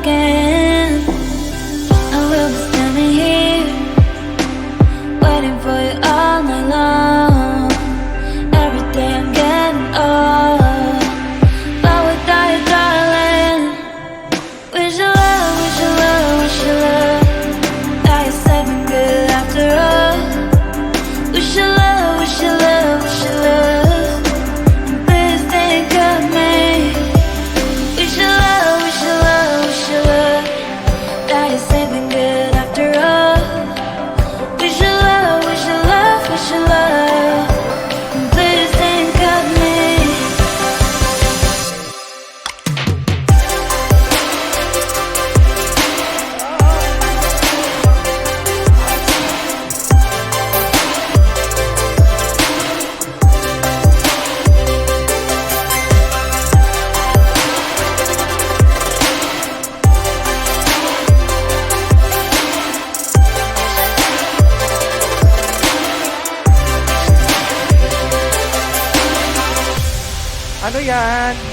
again. I will be standing here, waiting for you all night long. Every day I'm getting old, but without you, darling, wish you love, wish you love, wish you love. That you're safe and good after all. Wish you love, wish you love, wish you love. And please think of me. Wish you love, wish you love, wish you love. That you're safe and good after all. Wish you love, wish you love, wish you love. And please think of me. Ano yan?